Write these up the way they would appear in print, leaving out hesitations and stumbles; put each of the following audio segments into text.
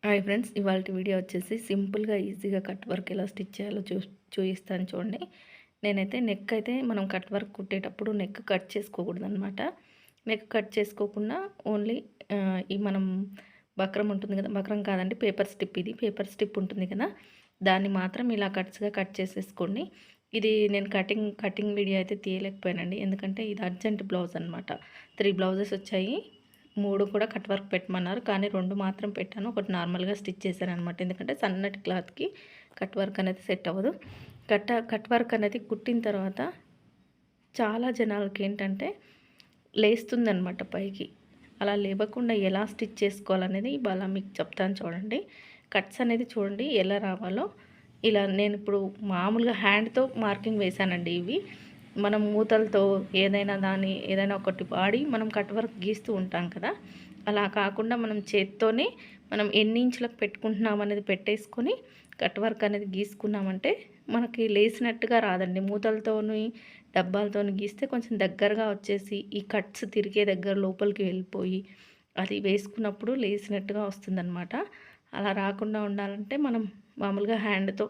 Hi friends, ఇవాళ video వచ్చేసి సింపుల్గా ఈజీగా కట్ వర్క్ ఎలా స్టిచ్ చేయాలో చూపిస్తాను చూడండి. నేనైతే నెక్ అయితే మనం కట్ వర్క్ కుట్టేటప్పుడు నెక్ కట్ చేసుకోకూడదు అనమాట. నెక్ కట్ చేసుకోకుండా ఓన్లీ ఈ మనం బక్రం ఉంటుంది కదా, బక్రం కాదండి, పేపర్ స్టిప్. ఇది పేపర్ స్టిప్ ఉంటుంది కదా, దాన్ని మాత్రం ఇలా కట్స్గా కట్ చేసేసుకోండి. ఇది నేను కటింగ్ వీడియో అయితే తీయలేకపోయానండి, ఎందుకంటే ఇది అర్జెంట్ బ్లౌజ్ అనమాట. 3 బ్లౌజెస్ వచ్చాయి. 3 కూడా కట్ వర్క్ పెట్టమన్నారు, కానీ 2 మాత్రం పెట్టాను. ఒకటి నార్మల్గా స్టిచ్ చేశాననమాట, ఎందుకంటే సన్నటి క్లాత్కి కట్ వర్క్ అనేది సెట్ అవ్వదు. కట్ వర్క్ అనేది కుట్టిన తర్వాత చాలా జనాలకి ఏంటంటే లేస్తుందనమాట పైకి. అలా లేవకుండా ఎలా స్టిచ్ చేసుకోవాలనేది ఇవాళ మీకు చెప్తాను చూడండి. కట్స్ అనేది చూడండి ఎలా రావాలో. ఇలా నేను ఇప్పుడు మామూలుగా హ్యాండ్తో మార్కింగ్ వేశానండి. ఇవి మనం మూతలతో ఏదైనా ఒకటి వాడి మనం కట్ వర్క్ గీస్తూ ఉంటాం కదా, అలా కాకుండా మనం చేత్తోనే మనం ఎన్ని ఇంచులకు పెట్టుకుంటున్నాం అనేది పెట్టేసుకొని కట్ వర్క్ అనేది గీసుకున్నామంటే మనకి లేసినట్టుగా రాదండి. మూతలతోని డబ్బాలతోని గీస్తే కొంచెం దగ్గరగా వచ్చేసి ఈ కట్స్ తిరిగే దగ్గర లోపలికి వెళ్ళిపోయి అది వేసుకున్నప్పుడు లేసినట్టుగా వస్తుందన్నమాట. అలా రాకుండా ఉండాలంటే మనం మామూలుగా హ్యాండ్తో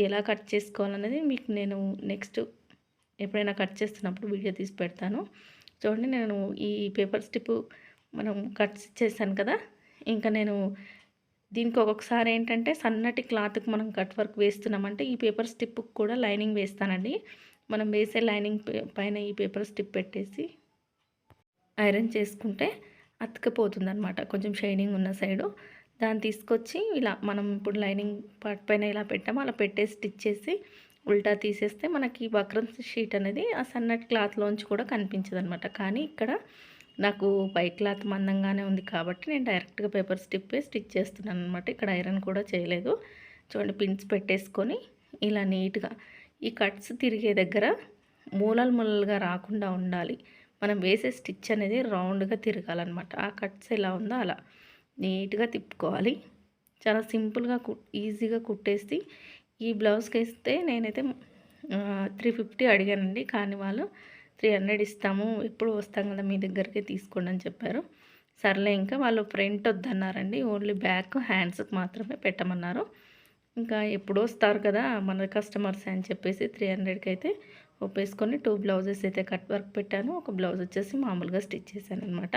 ఎలా కట్ చేసుకోవాలనేది మీకు నేను నెక్స్ట్ ఎప్పుడైనా కట్ చేస్తున్నప్పుడు వీడియో తీసి పెడతాను చూడండి. నేను ఈ పేపర్ స్టిప్ మనం కట్ చేశాను కదా, ఇంకా నేను దీనికి ఒక్కొక్కసారి ఏంటంటే సన్నటి క్లాత్కి మనం కట్ వర్క్ వేస్తున్నామంటే ఈ పేపర్ స్టిప్కి కూడా లైనింగ్ వేస్తానండి. మనం వేసే లైనింగ్ పైన ఈ పేపర్ స్టిప్ పెట్టేసి ఐరన్ చేసుకుంటే అతుకపోతుంది అనమాట, కొంచెం షైనింగ్ ఉన్న సైడు. దాన్ని తీసుకొచ్చి ఇలా మనం ఇప్పుడు లైనింగ్ పార్ట్ పైన ఇలా పెట్టామో అలా పెట్టేసి స్టిచ్ చేసి ఉల్టా తీసేస్తే మనకి వక్రం షీట్ అనేది ఆ సన్నటి క్లాత్లోంచి కూడా కనిపించదు అనమాట. కానీ ఇక్కడ నాకు పై క్లాత్ మందంగానే ఉంది కాబట్టి నేను డైరెక్ట్గా పేపర్ స్టిప్పే స్టిచ్ చేస్తున్నాను అనమాట. ఇక్కడ ఐరన్ కూడా చేయలేదు. చూడండి, పిన్స్ పెట్టేసుకొని ఇలా నీట్గా ఈ కట్స్ తిరిగే దగ్గర మూలలుగా రాకుండా ఉండాలి. మనం వేసే స్టిచ్ అనేది రౌండ్గా తిరగాలన్నమాట. ఆ కట్స్ ఎలా ఉందో అలా నీట్గా తిప్పుకోవాలి. చాలా సింపుల్గా ఈజీగా కుట్టేసి ఈ బ్లౌజ్కి వేస్తే నేనైతే 350 అడిగానండి, కానీ వాళ్ళు 300 ఇస్తాము, ఎప్పుడు వస్తాం కదా మీ దగ్గరికి తీసుకోండి అని చెప్పారు. సర్లే, ఇంకా వాళ్ళు ఫ్రంట్ వద్దన్నారండి, ఓన్లీ బ్యాక్ హ్యాండ్స్కి మాత్రమే పెట్టమన్నారు. ఇంకా ఎప్పుడు వస్తారు కదా మన కస్టమర్స్ అని చెప్పేసి 300కి అయితే ఒప్పేసుకొని 2 బ్లౌజెస్ అయితే కట్ వర్క్ పెట్టాను. ఒక బ్లౌజ్ వచ్చేసి మామూలుగా స్టిచ్ చేశాను అనమాట.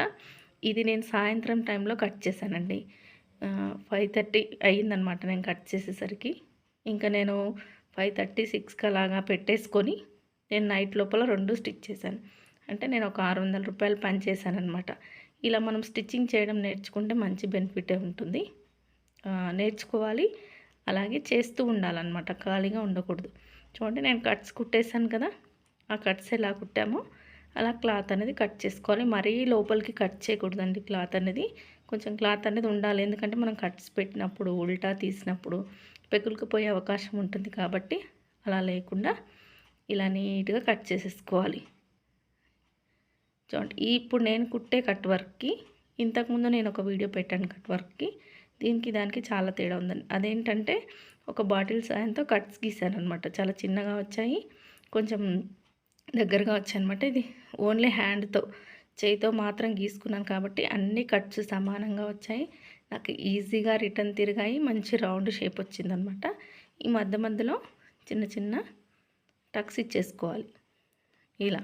ఇది నేను సాయంత్రం టైంలో కట్ చేశానండి. 5:30 అయ్యిందనమాట నేను కట్ చేసేసరికి. ఇంకా నేను 5:30, 6కి అలాగా పెట్టేసుకొని నేను నైట్ లోపల 2 స్టిచ్ చేశాను. అంటే నేను ఒక 600 రూపాయలు పని చేశానమాట. ఇలా మనం స్టిచ్చింగ్ చేయడం నేర్చుకుంటే మంచి బెనిఫిటే ఉంటుంది. నేర్చుకోవాలి, అలాగే చేస్తూ ఉండాలన్నమాట, ఖాళీగా ఉండకూడదు. చూడండి, నేను కట్స్ కుట్టేశాను కదా, ఆ కట్స్ ఎలా కుట్టామో అలా క్లాత్ అనేది కట్ చేసుకోవాలి. మరీ లోపలికి కట్ చేయకూడదండి క్లాత్ అనేది. కొంచెం క్లాత్ అనేది ఉండాలి, ఎందుకంటే మనం కట్స్ పెట్టినప్పుడు ఉల్టా తీసినప్పుడు పెకులుకుపోయే అవకాశం ఉంటుంది కాబట్టి అలా లేకుండా ఇలా నీట్గా కట్ చేసేసుకోవాలి. చూడండి, ఇప్పుడు నేను కుట్టే కట్ వర్క్కి ఇంతకుముందు నేను ఒక వీడియో పెట్టాను కట్ వర్క్కి, దానికి చాలా తేడా ఉందండి. అదేంటంటే ఒక బాటిల్ సాయంతో కట్స్ గీసాను అనమాట. చాలా చిన్నగా వచ్చాయి, కొంచెం దగ్గరగా వచ్చాయన్నమాట. ఇది ఓన్లీ హ్యాండ్తో చేయితో మాత్రం గీసుకున్నాను కాబట్టి అన్ని కట్స్ సమానంగా వచ్చాయి. నాకు ఈజీగా రిటర్న్ తిరిగాయి, మంచి రౌండ్ షేప్ వచ్చిందనమాట. ఈ మధ్యలో చిన్న చిన్న టక్స్ ఇచ్చేసుకోవాలి. ఇలా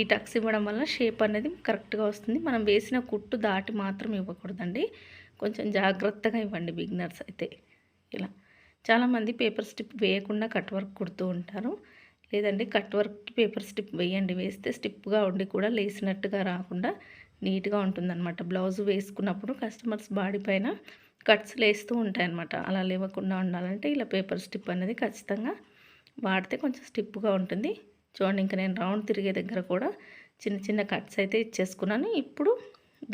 ఈ టక్స్ ఇవ్వడం వల్ల షేప్ అనేది కరెక్ట్గా వస్తుంది. మనం వేసిన కుట్టు దాటి మాత్రం ఇవ్వకూడదండి, కొంచెం జాగ్రత్తగా ఇవ్వండి బిగినర్స్ అయితే. ఇలా చాలామంది పేపర్ స్టిప్ వేయకుండా కట్ వర్క్ కుడుతూ ఉంటారు. లేదండి, కట్ వర్క్కి పేపర్ స్టిప్ వేయండి. వేస్తే స్టిప్గా ఉండి కూడా లేసినట్టుగా రాకుండా నీట్గా ఉంటుందన్నమాట. బ్లౌజ్ వేసుకున్నప్పుడు కస్టమర్స్ బాడీ పైన కట్స్ లేస్తూ ఉంటాయన్నమాట. అలా లేవకుండా ఉండాలంటే ఇలా పేపర్ స్టిప్ అనేది ఖచ్చితంగా వాడితే కొంచెం స్టిప్గా ఉంటుంది. చూడండి, ఇంకా నేను రౌండ్ తిరిగే దగ్గర కూడా చిన్న చిన్న కట్స్ అయితే ఇచ్చేసుకున్నాను. ఇప్పుడు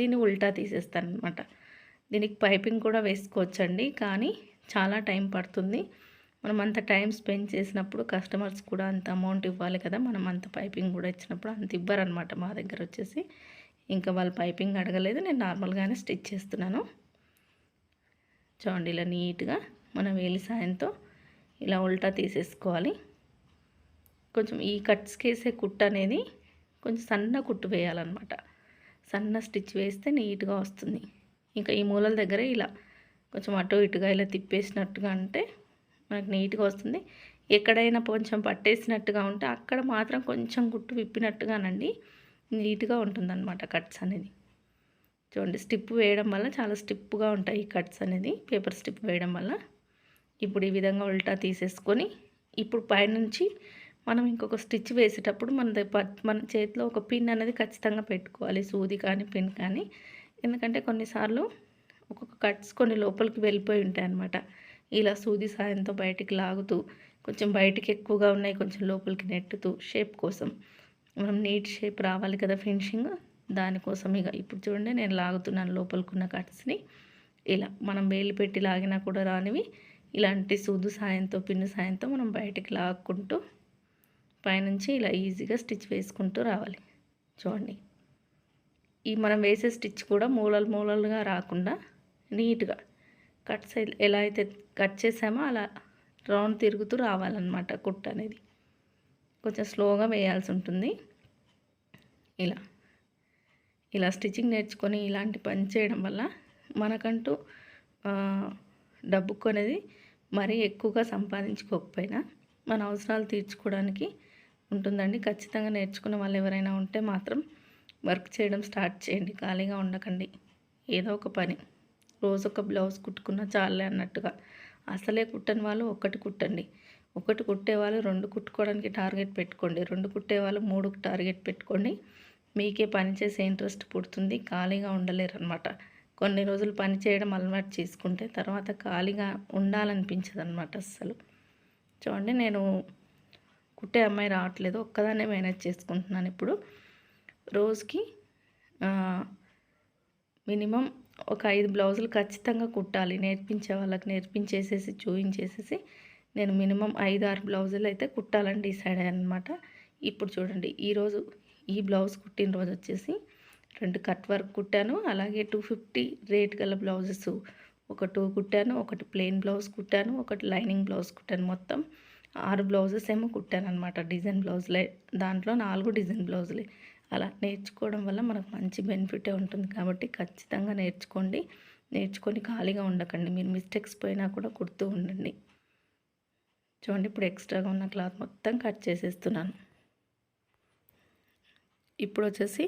దీన్ని ఉల్టా తీసేస్తాను అనమాట. దీనికి పైపింగ్ కూడా వేసుకోవచ్చండి, కానీ చాలా టైం పడుతుంది. మనం అంత టైం స్పెండ్ చేసినప్పుడు కస్టమర్స్ కూడా అంత అమౌంట్ ఇవ్వాలి కదా, మనం అంత పైపింగ్ కూడా ఇచ్చినప్పుడు అంత ఇవ్వరనమాట మా దగ్గర వచ్చేసి. ఇంకా వాళ్ళు పైపింగ్ అడగలేదు, నేను నార్మల్గానే స్టిచ్ చేస్తున్నాను. చూడండి, ఇలా నీట్గా మనం వేలి సాయంతో ఇలా ఉల్టా తీసేసుకోవాలి. కొంచెం ఈ కట్స్కి వేసే కుట్టు అనేది కొంచెం సన్న కుట్టు వేయాలన్నమాట. సన్న స్టిచ్ వేస్తే నీట్గా వస్తుంది. ఇంకా ఈ మూలల దగ్గర ఇలా కొంచెం అటు ఇటుగా ఇలా తిప్పేసినట్టుగా అంటే మనకు నీట్గా వస్తుంది. ఎక్కడైనా కొంచెం పట్టేసినట్టుగా ఉంటే అక్కడ మాత్రం కొంచెం కుట్టు విప్పినట్టుగానండి నీట్గా ఉంటుందన్నమాట కట్స్ అనేది. చూడండి స్టిప్ వేయడం వల్ల చాలా స్టిప్గా ఉంటాయి ఈ కట్స్ అనేది, పేపర్ స్టిప్ వేయడం వల్ల. ఇప్పుడు ఈ విధంగా ఉల్టా తీసేసుకొని ఇప్పుడు పైనుంచి మనం ఇంకొక స్టిచ్ వేసేటప్పుడు మన చేతిలో ఒక పిన్ అనేది ఖచ్చితంగా పెట్టుకోవాలి, సూది కానీ పిన్ కానీ. ఎందుకంటే కొన్నిసార్లు ఒక్కొక్క కట్స్ కొన్ని లోపలికి వెళ్ళిపోయి ఉంటాయి అన్నమాట. ఇలా సూది సాయంతో బయటికి లాగుతూ కొంచెం బయటికి ఎక్కువగా ఉన్నాయి కొంచెం లోపలికి నెట్టుతూ షేప్ కోసం మనం నీట్ షేప్ రావాలి కదా ఫినిషింగ్, దానికోసం ఇక ఇప్పుడు చూడండి నేను లాగుతున్నాను లోపలికున్న కట్స్ని. ఇలా మనం వేలు పెట్టి లాగినా కూడా రానివి ఇలాంటి సూదు సాయంతో పిన్ను సాయంతో మనం బయటికి లాక్కుంటూ పైనుంచి ఇలా ఈజీగా స్టిచ్ వేసుకుంటూ రావాలి. చూడండి ఈ మనం వేసే స్టిచ్ కూడా మూలలుగా రాకుండా నీట్గా కట్స్ ఎలా అయితే కట్ చేసామో అలా రౌండ్ తిరుగుతూ రావాలన్నమాట కుట్టు అనేది. కొంచెం స్లోగా వేయాల్సి ఉంటుంది. ఇలా స్టిచ్చింగ్ నేర్చుకొని ఇలాంటి పని చేయడం వల్ల మనకంటూ డబ్బుకు అనేది మరీ ఎక్కువగా సంపాదించుకోకపోయినా మన అవసరాలు తీర్చుకోవడానికి ఉంటుందండి. ఖచ్చితంగా నేర్చుకున్న వాళ్ళు ఎవరైనా ఉంటే మాత్రం వర్క్ చేయడం స్టార్ట్ చేయండి, ఖాళీగా ఉండకండి. ఏదో ఒక పని, రోజు ఒక బ్లౌజ్ కుట్టుకున్నా చాలే అన్నట్టుగా. అసలే కుట్టని వాళ్ళు ఒకటి కుట్టండి, ఒకటి కుట్టేవాళ్ళు 2 కుట్టుకోవడానికి టార్గెట్ పెట్టుకోండి, 2 కుట్టేవాళ్ళు 3కు టార్గెట్ పెట్టుకోండి. మీకే పని చేసే ఇంట్రెస్ట్ పుడుతుంది, ఖాళీగా ఉండలేరు అనమాట. కొన్ని రోజులు పని చేయడం అలవాటు చేసుకుంటే తర్వాత ఖాళీగా ఉండాలనిపించదు అనమాట అస్సలు. చూడండి నేను కుట్టే అమ్మాయి రావట్లేదు, ఒక్కదాన్నే మేనేజ్ చేసుకుంటున్నాను ఇప్పుడు. రోజుకి మినిమం ఒక 5 బ్లౌజులు ఖచ్చితంగా కుట్టాలి. నేర్పించే వాళ్ళకి నేర్పించేసేసి చూయించేసేసి నేను మినిమం 5-6 బ్లౌజులు అయితే కుట్టాలని డిసైడ్ అయ్యాను అనమాట. ఇప్పుడు చూడండి ఈరోజు ఈ బ్లౌజ్ కుట్టిన రోజు వచ్చేసి 2 కట్ వర్క్ కుట్టాను, అలాగే 250 రేట్ గల బ్లౌజెస్ ఒక 2 కుట్టాను, ఒకటి ప్లెయిన్ బ్లౌజ్ కుట్టాను, ఒకటి లైనింగ్ బ్లౌజ్ కుట్టాను. మొత్తం 6 బ్లౌజెస్ ఏమో కుట్టాను అనమాట, డిజైన్ బ్లౌజులే. దాంట్లో 4 డిజైన్ బ్లౌజులే. అలా నేర్చుకోవడం వల్ల మనకు మంచి బెనిఫిటే ఉంటుంది కాబట్టి ఖచ్చితంగా నేర్చుకోండి. నేర్చుకొని ఖాళీగా ఉండకండి. మీరు మిస్టేక్స్ పోయినా కూడా కుడుతూ ఉండండి. చూడండి ఇప్పుడు ఎక్స్ట్రాగా ఉన్న క్లాత్ మొత్తం కట్ చేసేస్తున్నాను. ఇప్పుడు వచ్చేసి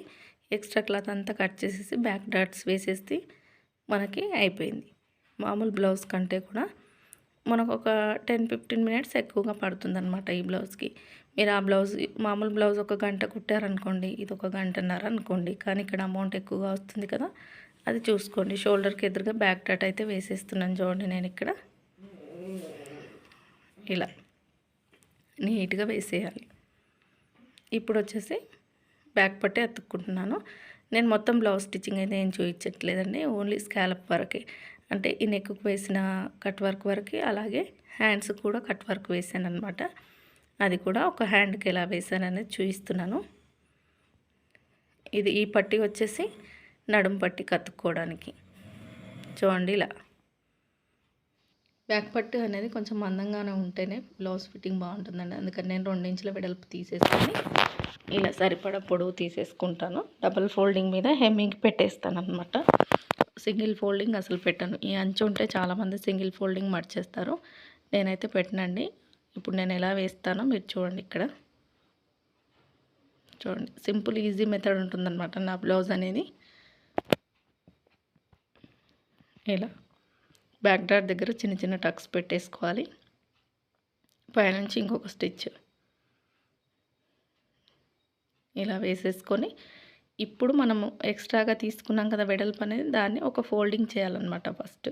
ఎక్స్ట్రా క్లాత్ అంతా కట్ చేసేసి బ్యాక్ డాట్స్ వేసేస్తే మనకి అయిపోయింది. మామూలు బ్లౌజ్ కంటే కూడా మనకు ఒక 10-15 మినిట్స్ ఎక్కువగా పడుతుందన్నమాట ఈ బ్లౌజ్కి. మీరు ఆ బ్లౌజ్ మామూలు బ్లౌజ్ 1 గంట కుట్టారనుకోండి, ఇది 1 గంటన్నర అనుకోండి, కానీ ఇక్కడ అమౌంట్ ఎక్కువగా వస్తుంది కదా, అది చూసుకోండి. షోల్డర్కి ఎదురుగా బ్యాక్ డాట్ అయితే వేసేస్తున్నాను చూడండి నేను ఇక్కడ. ఇలా నీట్గా వేసేయాలి. ఇప్పుడు వచ్చేసి బ్యాక్ పట్టే అతుక్కుంటున్నాను. నేను మొత్తం బ్లౌజ్ స్టిచ్చింగ్ అయితే ఏం చూపించట్లేదండి, ఓన్లీ స్కాలప్ వరకే. అంటే ఈ నెక్కు వేసిన కట్ వర్క్ వరకే, అలాగే హ్యాండ్స్ కూడా కట్ వర్క్ వేసాను అనమాట. అది కూడా ఒక హ్యాండ్కి ఎలా వేసాను అనేది చూపిస్తున్నాను. ఇది ఈ పట్టి వచ్చేసి నడుము పట్టి కత్తుక్కోవడానికి. చూడండి ఇలా బ్యాక్ పట్టు అనేది కొంచెం మందంగానే ఉంటేనే బ్లౌజ్ ఫిట్టింగ్ బాగుంటుందండి. అందుకని నేను 2 ఇంచుల వెడల్పు తీసేసుకొని ఇలా సరిపడా పొడవు తీసేసుకుంటాను. డబుల్ ఫోల్డింగ్ మీద హెమ్మింగ్ పెట్టేస్తాను అనమాట. సింగిల్ ఫోల్డింగ్ అసలు పెట్టను. ఈ అంచు ఉంటే చాలామంది సింగిల్ ఫోల్డింగ్ మర్చేస్తారు, నేనైతే పెట్టనండి. ఇప్పుడు నేను ఎలా వేస్తానో మీరు చూడండి. ఇక్కడ చూడండి సింపుల్ ఈజీ మెథడ్ ఉంటుందన్నమాట నా బ్లౌజ్ అనేది. ఇలా బ్యాక్ డాట్ దగ్గర చిన్న చిన్న టక్స్ పెట్టేసుకోవాలి. పైనుంచి ఇంకొక స్టిచ్ ఇలా వేసేసుకొని ఇప్పుడు మనము ఎక్స్ట్రాగా తీసుకున్నాం కదా వెడల్పు అనేది, దాన్ని ఒక ఫోల్డింగ్ చేయాలన్నమాట. ఫస్ట్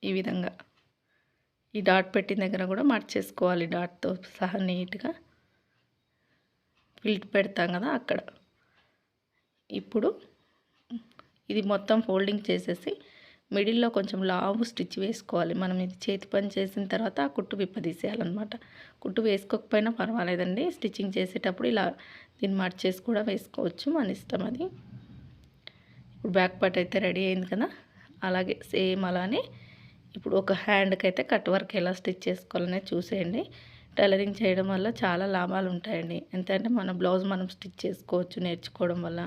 ఈ విధంగా ఈ డాట్ పెట్టిన దగ్గర కూడా మర్చేసుకోవాలి, డాట్తో సహా నీట్గా ఫిల్ట్ పెడతాం కదా అక్కడ. ఇప్పుడు ఇది మొత్తం ఫోల్డింగ్ చేసేసి మిడిల్లో కొంచెం లావు స్టిచ్ వేసుకోవాలి. మనం ఇది చేతి పని చేసిన తర్వాత ఆ కుట్టు విప్పదీసేయాలన్నమాట. కుట్టు వేసుకోకపోయినా పర్వాలేదండి, స్టిచ్చింగ్ చేసేటప్పుడు ఇలా దీన్ని మర్చేసి కూడా వేసుకోవచ్చు, మన ఇష్టం అది. ఇప్పుడు బ్యాక్ పార్ట్ అయితే రెడీ అయింది కదా, అలాగే సేమ్ అలానే ఇప్పుడు ఒక హ్యాండ్కి అయితే కట్ వర్క్ ఎలా స్టిచ్ చేసుకోవాలనేది చూసేయండి. టైలరింగ్ చేయడం వల్ల చాలా లాభాలు ఉంటాయండి. ఎంతంటే మన బ్లౌజ్ మనం స్టిచ్ చేసుకోవచ్చు నేర్చుకోవడం వల్ల.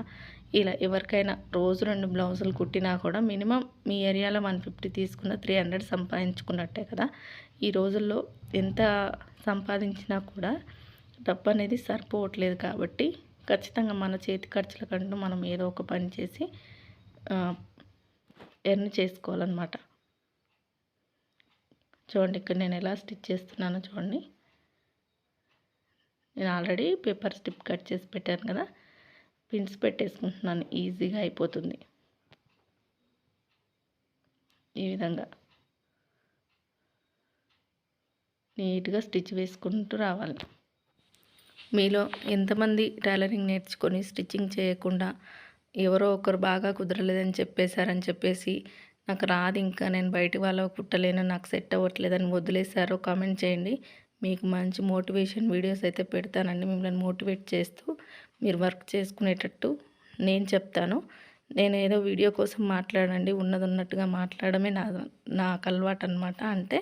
ఇలా ఎవరికైనా రోజు 2 బ్లౌజులు కుట్టినా కూడా మినిమం మీ ఏరియాలో 150 తీసుకున్న 300 సంపాదించుకున్నట్టే కదా. ఈ రోజుల్లో ఎంత సంపాదించినా కూడా డబ్బు అనేది సరిపోవట్లేదు కాబట్టి ఖచ్చితంగా మన చేతి ఖర్చులకంటూ మనం ఏదో ఒక పని చేసి ఎర్న్ చేసుకోవాలన్నమాట. చూడండి ఇక్కడ నేను ఎలా స్టిచ్ చేస్తున్నానో చూడండి. నేను ఆల్రెడీ పేపర్ స్ట్రిప్ కట్ చేసి పెట్టాను కదా, పిన్స్ పెట్టేసుకుంటున్నాను, ఈజీగా అయిపోతుంది. ఈ విధంగా నీట్గా స్టిచ్ వేసుకుంటూ రావాలి. మీలో ఎంతమంది టైలరింగ్ నేర్చుకొని స్టిచ్చింగ్ చేయకుండా ఎవరో ఒకరు బాగా కుదరలేదని చెప్పేసి నాకు రాదు, ఇంకా నేను బయట వాళ్ళ కుట్టలేను, నాకు సెట్ అవ్వట్లేదని వదిలేశారో కామెంట్ చేయండి. మీకు మంచి మోటివేషన్ వీడియోస్ అయితే పెడతానండి. మిమ్మల్ని మోటివేట్ చేస్తూ మీరు వర్క్ చేసుకునేటట్టు నేను చెప్తాను. నేను ఏదో వీడియో కోసం మాట్లాడండి, ఉన్నది ఉన్నట్టుగా మాట్లాడమే నాకు అలవాటు అనమాట. అంటే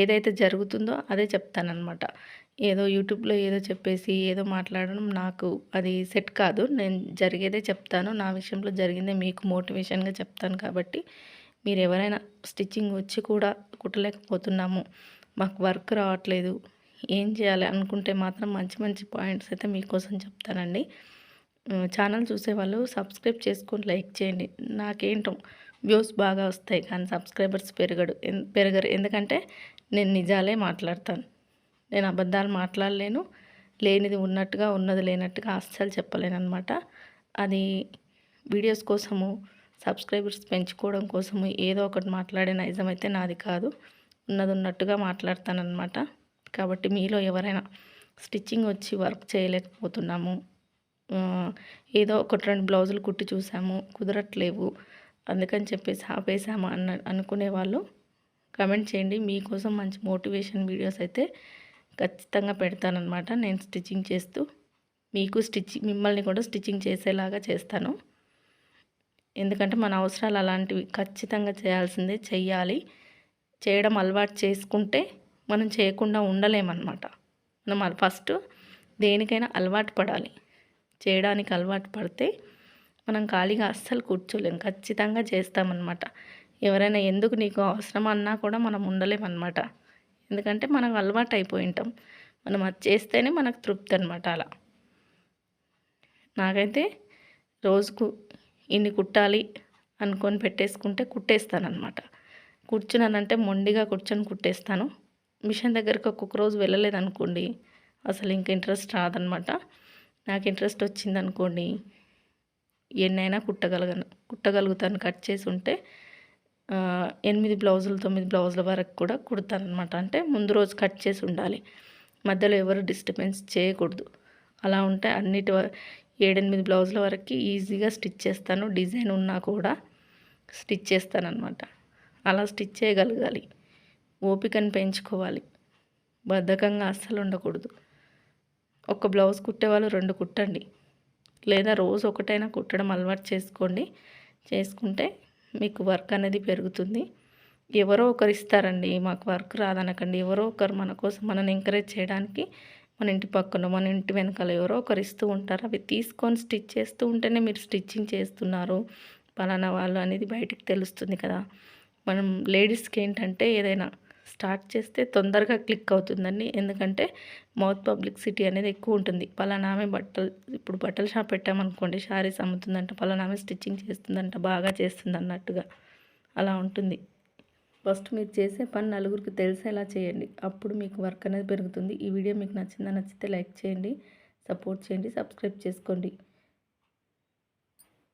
ఏదైతే జరుగుతుందో అదే చెప్తానన్నమాట. ఏదో యూట్యూబ్లో ఏదో చెప్పేసి ఏదో మాట్లాడడం నాకు అది సెట్ కాదు. నేను జరిగేదే చెప్తాను. నా విషయంలో జరిగిందే మీకు మోటివేషన్గా చెప్తాను. కాబట్టి మీరు ఎవరైనా స్టిచ్చింగ్ వచ్చి కూడా కుట్టలేకపోతున్నాము, మాకు వర్క్ రావట్లేదు, ఏం చేయాలి అనుకుంటే మాత్రం మంచి మంచి పాయింట్స్ అయితే మీకోసం చెప్తానండి. ఛానల్ చూసేవాళ్ళు సబ్స్క్రైబ్ చేసుకొని లైక్ చేయండి. నాకేంటో వ్యూస్ బాగా వస్తాయి కానీ సబ్స్క్రైబర్స్ పెరగరు. ఎందుకంటే నేను నిజాలే మాట్లాడతాను. నేను అబద్ధాలు మాట్లాడలేను. లేనిది ఉన్నట్టుగా, ఉన్నది లేనట్టుగా అస్సలు చెప్పలేను అనమాట. అది వీడియోస్ కోసము, సబ్స్క్రైబర్స్ పెంచుకోవడం కోసము ఏదో ఒకటి మాట్లాడే నైజం అయితే నాది కాదు. ఉన్నది ఉన్నట్టుగా మాట్లాడతానన్నమాట. కాబట్టి మీలో ఎవరైనా స్టిచ్చింగ్ వచ్చి వర్క్ చేయలేకపోతున్నాము, ఏదో ఒకటి 2 బ్లౌజులు కుట్టి చూసాము, కుదరట్లేవు, అందుకని చెప్పేసి ఆపేసాము అనుకునే వాళ్ళు కమెంట్ చేయండి. మీకోసం మంచి మోటివేషన్ వీడియోస్ అయితే ఖచ్చితంగా పెడతానన్నమాట. నేను స్టిచ్చింగ్ చేస్తూ మీకు మిమ్మల్ని కూడా స్టిచ్చింగ్ చేసేలాగా చేస్తాను. ఎందుకంటే మన అవసరాలు అలాంటివి, ఖచ్చితంగా చేయాల్సిందే, చెయ్యాలి. చేయడం అలవాటు చేసుకుంటే మనం చేయకుండా ఉండలేమన్నమాట. మనం ఫస్ట్ దేనికైనా అలవాటు పడాలి. చేయడానికి అలవాటు పడితే మనం ఖాళీగా అస్సలు కూర్చోలేం, ఖచ్చితంగా చేస్తామన్నమాట. ఎవరైనా ఎందుకు నీకు అవసరం అన్నా కూడా మనం ఉండలేమన్నమాట. ఎందుకంటే మనం అలవాటు అయిపోయి ఉంటాం. మనం అది చేస్తేనే మనకు తృప్తి అనమాట. అలా నాకైతే రోజుకు ఇన్ని కుట్టాలి అనుకొని పెట్టేసుకుంటే కుట్టేస్తానన్నమాట. కూర్చున్నానంటే మొండిగా కూర్చొని కుట్టేస్తాను. మిషన్ దగ్గరికి ఒక్కొక్క రోజు వెళ్ళలేదనుకోండి అసలు ఇంక ఇంట్రెస్ట్ రాదనమాట. నాకు ఇంట్రెస్ట్ వచ్చిందనుకోండి ఎన్నైనా కుట్టగలుగుతాను. కట్ చేసి ఉంటే 8 బ్లౌజులు 9 బ్లౌజుల వరకు కూడా కుడతానమాట. అంటే ముందు రోజు కట్ చేసి ఉండాలి, మధ్యలో ఎవరు డిస్టర్బెన్స్ చేయకూడదు. అలా ఉంటే 7-8 బ్లౌజుల వరకు ఈజీగా స్టిచ్ చేస్తాను. డిజైన్ ఉన్నా కూడా స్టిచ్ చేస్తానన్నమాట. అలా స్టిచ్ చేయగలగాలి, ఓపికను పెంచుకోవాలి, బద్ధకంగా అస్సలు ఉండకూడదు. ఒక బ్లౌజ్ కుట్టేవాళ్ళు 2 కుట్టండి, లేదా రోజు ఒకటైనా కుట్టడం అలవాటు చేసుకోండి. చేసుకుంటే మీకు వర్క్ అనేది పెరుగుతుంది. ఎవరో ఒకరు ఇస్తారండి, మాకు వర్క్ రాదనకండి. ఎవరో ఒకరు మన కోసం మనల్ని ఎంకరేజ్ చేయడానికి మన ఇంటి పక్కన, మన ఇంటి వెనకాల ఎవరో ఒకరు ఇస్తూ ఉంటారు. అవి తీసుకొని స్టిచ్ చేస్తూ ఉంటేనే మీరు స్టిచ్చింగ్ చేస్తున్నారు పలానా వాళ్ళు అనేది బయటికి తెలుస్తుంది కదా. మనం లేడీస్కి ఏంటంటే ఏదైనా స్టార్ట్ చేస్తే తొందరగా క్లిక్ అవుతుందండి. ఎందుకంటే మౌత్ పబ్లిసిటీ అనేది ఎక్కువ ఉంటుంది. పలానా ఆమె ఇప్పుడు బట్టల షాప్ పెట్టామనుకోండి, శారీస్ అమ్ముతుందంట, పలానా ఆమె స్టిచ్చింగ్ చేస్తుందంట, బాగా చేస్తుంది అన్నట్టుగా అలా ఉంటుంది. ఫస్ట్ మీరు చేసే పని నలుగురికి తెలిసేలా చేయండి, అప్పుడు మీకు వర్క్ అనేది పెరుగుతుంది. ఈ వీడియో మీకు నచ్చితే లైక్ చేయండి, సపోర్ట్ చేయండి, సబ్స్క్రైబ్ చేసుకోండి.